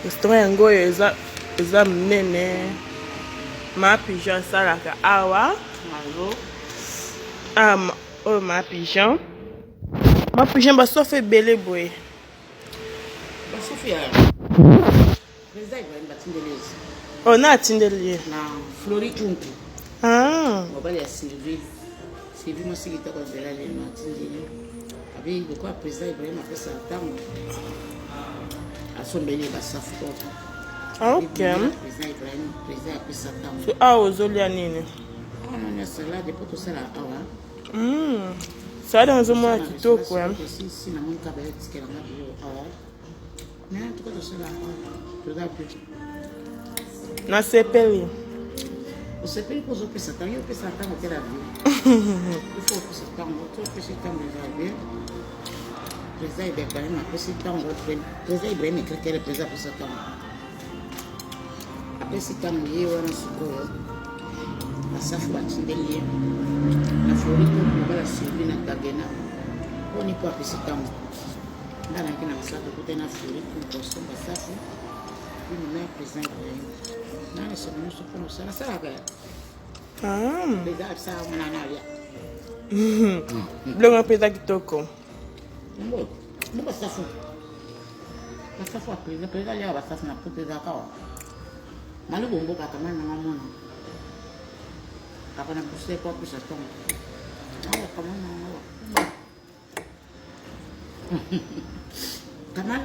Restaurant yango eza munene. Ma pigeon salaka awa. Oh ma pigeon. Ma pigeon ba sofe belé boy. Ba sofe ya. Président Ibrahim Batindelezi. Oh na atindeli. Na Flori Kunku. Ah. Mobali ya Sylvie. Sylvie mo sikita ko zela le na atindeli. Abi de quoi président Ibrahim a fait ça temps. Asombeli ba safu. Ah ok. Président Ibrahim président a fait ça temps. So ozolia nini? On a salade pour tout ça là awa. Ça dans un mois kitoko hein. Si na mon cabaret qui là awa. Mais en tout cas tout ça là. Tout d'abord. Na sepeli. O sepeli pour zo pesa temps, yo pesa temps au la vie. Il faut que ce temps, tu pesa temps déjà bien. Président Ibrahim a pesa temps au président Ibrahim écrit que le président pesa temps. Après ce temps lié wana sikoyo. Na safu batindeli. Na Flori ko la Sylvie na Kagena. Oni kwa pesa temps. Ndana kina safu kutena Flori ko somba safu. Une mère président Ibrahim. Non, c'est bon, c'est bon, ça va bien. Ah. Regarde ça, on en a rien. Blanc pesa kitoko. Bon, non, ça fout. Ça fout après, le président là va ça na pour des accords. Malu bombo ka tamana na mona. Kapana pousse pas plus ça tombe. Ah, comment non. Comment